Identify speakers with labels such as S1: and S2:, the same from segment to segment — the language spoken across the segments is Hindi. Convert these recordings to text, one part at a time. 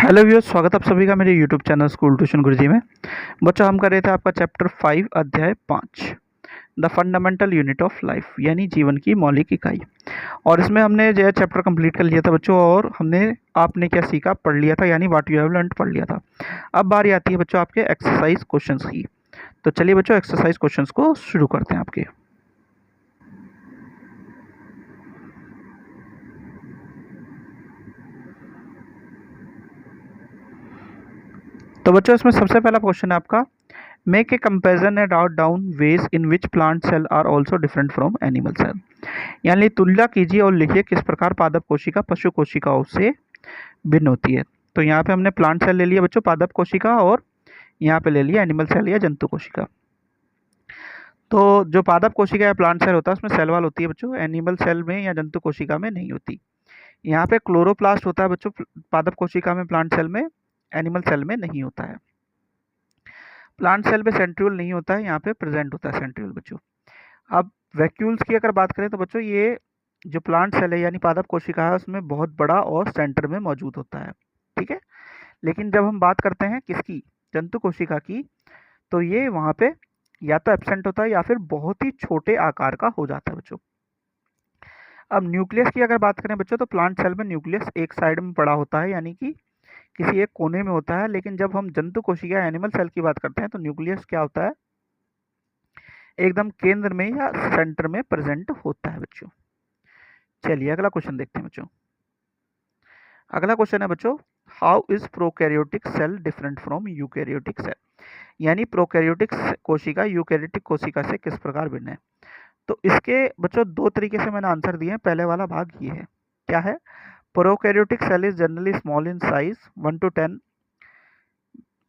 S1: हेलो व्यूअर्स, स्वागत है आप सभी का मेरे यूट्यूब चैनल स्कूल ट्यूशन गुरुजी में। बच्चों, हम कर रहे थे आपका चैप्टर 5 अध्याय 5 the fundamental unit of life, यानी जीवन की मौलिक इकाई। और इसमें हमने जो है चैप्टर कंप्लीट कर लिया था बच्चों, और हमने आपने क्या सीखा पढ़ लिया था, यानी व्हाट यू हैव लर्नड पढ़ लिया था। अब बारी आती है बच्चों आपके एक्सरसाइज क्वेश्चंस की। तो चलिए बच्चों, एक्सरसाइज क्वेश्चंस को शुरू करते हैं आपके। तो बच्चों, इसमें सबसे पहला क्वेश्चन है आपका, make a comparison and out down ways in which plant cell are also different from animal cell. यानी तुलना कीजिए और लिखिए किस प्रकार पादप कोशिका पशु कोशिकाओं से भिन्न होती है। तो यहाँ पे हमने प्लांट सेल ले लिया बच्चों, पादप कोशिका, और यहाँ पे ले लिया एनिमल सेल या जंतु कोशिका। तो जो पादप कोशिका या प्लांट सेल होता है उसमें सेल वॉल होती है बच्चों, एनिमल सेल में या जंतु कोशिका में नहीं होती। यहाँ पे क्लोरोप्लास्ट होता है बच्चों पादप कोशिका में, प्लांट सेल में, एनिमल सेल में नहीं होता है। प्लांट सेल में सेंट्रियोल नहीं होता है, यहाँ पे प्रेजेंट होता है सेंट्रियोल बच्चों। अब वैक्यूल्स की अगर बात करें तो बच्चों, ये जो प्लांट सेल है यानी पादप कोशिका है उसमें बहुत बड़ा और सेंटर में मौजूद होता है, ठीक है। लेकिन जब हम बात करते हैं किसकी, जंतु कोशिका की, तो ये वहाँ पे या तो एब्सेंट होता है या फिर बहुत ही छोटे आकार का हो जाता है बच्चों। अब न्यूक्लियस की अगर बात करें बच्चों, तो प्लांट सेल में न्यूक्लियस एक साइड में पड़ा होता है, यानी कि किसी एक कोने में होता है। लेकिन जब हम जंतु कोशिका एनिमल सेल की बात करते हैं तो न्यूक्लियस क्या होता है, एकदम केंद्र में या सेंटर में प्रेजेंट होता है बच्चों। चलिए अगला क्वेश्चन देखते हैं बच्चों। अगला क्वेश्चन है बच्चों, how is prokaryotic cell different from eukaryotic cell. यानी प्रोकैरियोटिक कोशिका यूकैरियोटिक कोशिका से किस प्रकार भिन्न है। तो इसके बच्चों दो तरीके से मैंने आंसर दिए हैं। पहले वाला भाग ये है, क्या है, prokaryotic cell is generally small in size 1 to 10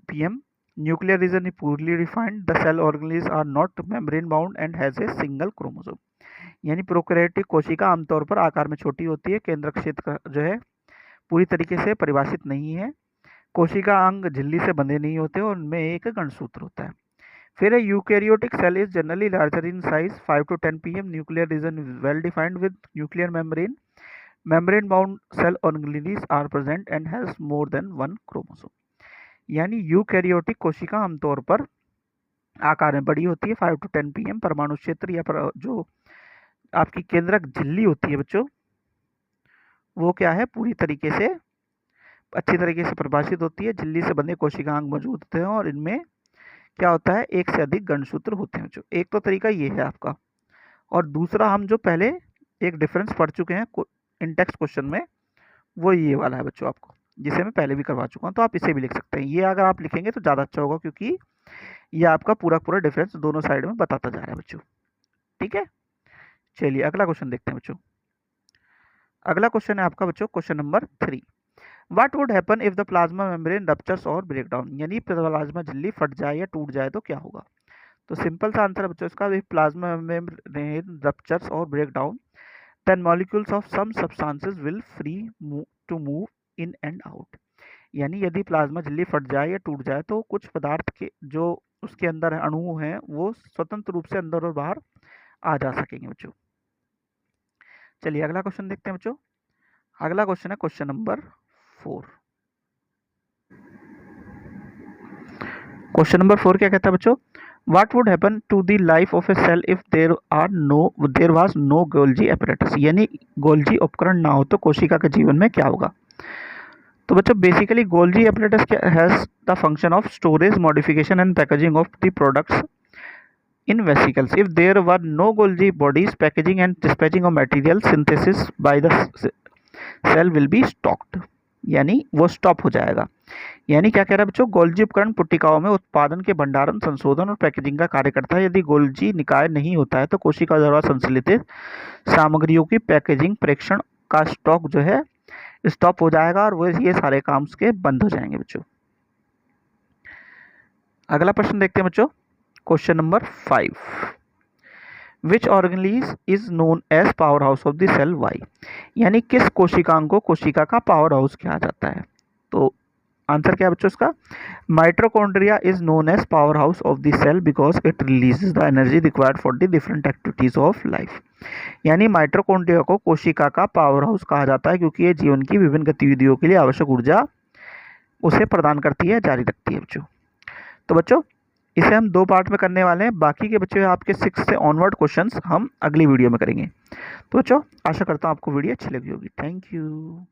S1: pm. Nuclear region is poorly defined. The cell organelles are not membrane bound and has a single chromosome. यानी प्रोकैरियोटिक कोशिका आमतौर पर आकार में छोटी होती है, केंद्रक क्षेत्र जो है पूरी तरीके से परिभाषित नहीं है, कोशिका अंग झिल्ली से बंधे नहीं होते और उनमें एक गणसूत्र होता है। फिर है eukaryotic cell is generally larger in size 5 to 10 pm. Nuclear region is well defined with nuclear membrane. Membrane bound cell organelles are present and has more than 1 chromosome. यानी यूकैरियोटिक कोशिका आमतौर पर आकार में बड़ी होती है, 5 to 10 pm. परमाणु क्षेत्र या जो आपकी केंद्रक झिल्ली होती है बच्चों, वो क्या है, पूरी तरीके से अच्छी तरीके से परिभाषित होती है। झिल्ली से बंधे कोशिकांग मौजूद होते हैं और इनमें क्या होता है, एक से अधिक गणसूत्र होते हैं बच्चों। एक तो तरीका ये है आपका, और दूसरा हम जो पहले एक डिफरेंस पढ़ चुके हैं इन टेक्स्ट क्वेश्चन में, वो ये वाला है बच्चों आपको, जिसे मैं पहले भी करवा चुका हूँ। तो आप इसे भी लिख सकते हैं। ये अगर आप लिखेंगे तो ज़्यादा अच्छा होगा, क्योंकि ये आपका पूरा पूरा डिफरेंस दोनों साइड में बताता जा रहा है बच्चों, ठीक है। चलिए अगला क्वेश्चन देखते हैं बच्चों। अगला क्वेश्चन है आपका बच्चों question number 3। What would happen if the plasma membrane ruptures और ब्रेक डाउन। यानी प्लाज्मा झिल्ली फट जाए या टूट जाए तो क्या होगा। तो सिंपल सा आंसर है बच्चों इसका, इफ प्लाज्मा मेम्ब्रेन रप्चर्स और break down then molecules of some substances will free to move in and out. यानी यदि प्लाज्मा झिल्ली फट जाए या टूट जाए तो कुछ पदार्थ के जो उसके अंदर अणु हैं वो स्वतंत्र रूप से अंदर और बाहर आ जा सकेंगे बच्चों। चलिए अगला क्वेश्चन देखते हैं बच्चों। अगला क्वेश्चन है क्वेश्चन नंबर 4। क्वेश्चन नंबर 4 क्या कहता है बच्चों, What would happen to the life of a cell if there was no Golgi apparatus। यानी गोल्जी उपकरण ना हो तो कोशिका के जीवन में क्या होगा। तो बच्चों basically Golgi apparatus has the function of storage, modification and packaging of the products in vesicles. If there were no Golgi bodies, packaging and dispatching of material synthesis by the cell will be stopped. यानी वो स्टॉप हो जाएगा। यानी क्या कह रहा है बच्चों, गोल्जी उपकरण पुट्टिकाओं में उत्पादन के भंडारण, संशोधन और पैकेजिंग का कार्य करता है। यदि गोल्जी निकाय नहीं होता है तो कोशिका द्वारा संश्लेषित सामग्रियों की पैकेजिंग, प्रेक्षण का स्टॉक जो है स्टॉप हो जाएगा और वो ये सारे काम उसके बंद हो जाएंगे बच्चों। अगला प्रश्न देखते हैं बच्चों, question number 5। Which organelle is known as power house of the cell why. यानी किस कोशिकांग को कोशिका का पावर हाउस कहा जाता है। तो आंसर क्या है बच्चों इसका, mitochondria is known as power house of the cell because it releases the energy required for the different activities of life. यानी माइटोकॉन्ड्रिया को कोशिका का पावर हाउस कहा जाता है क्योंकि ये जीवन की विभिन्न गतिविधियों के लिए आवश्यक ऊर्जा उसे प्रदान करती है, जारी रखती है बच्चों। तो बच्चों इसे हम 2 पार्ट में करने वाले हैं, बाकी के बच्चों आपके 6 से ऑनवर्ड क्वेश्चंस हम अगली वीडियो में करेंगे। तो बच्चों आशा करता हूँ आपको वीडियो अच्छी लगी होगी। Thank you.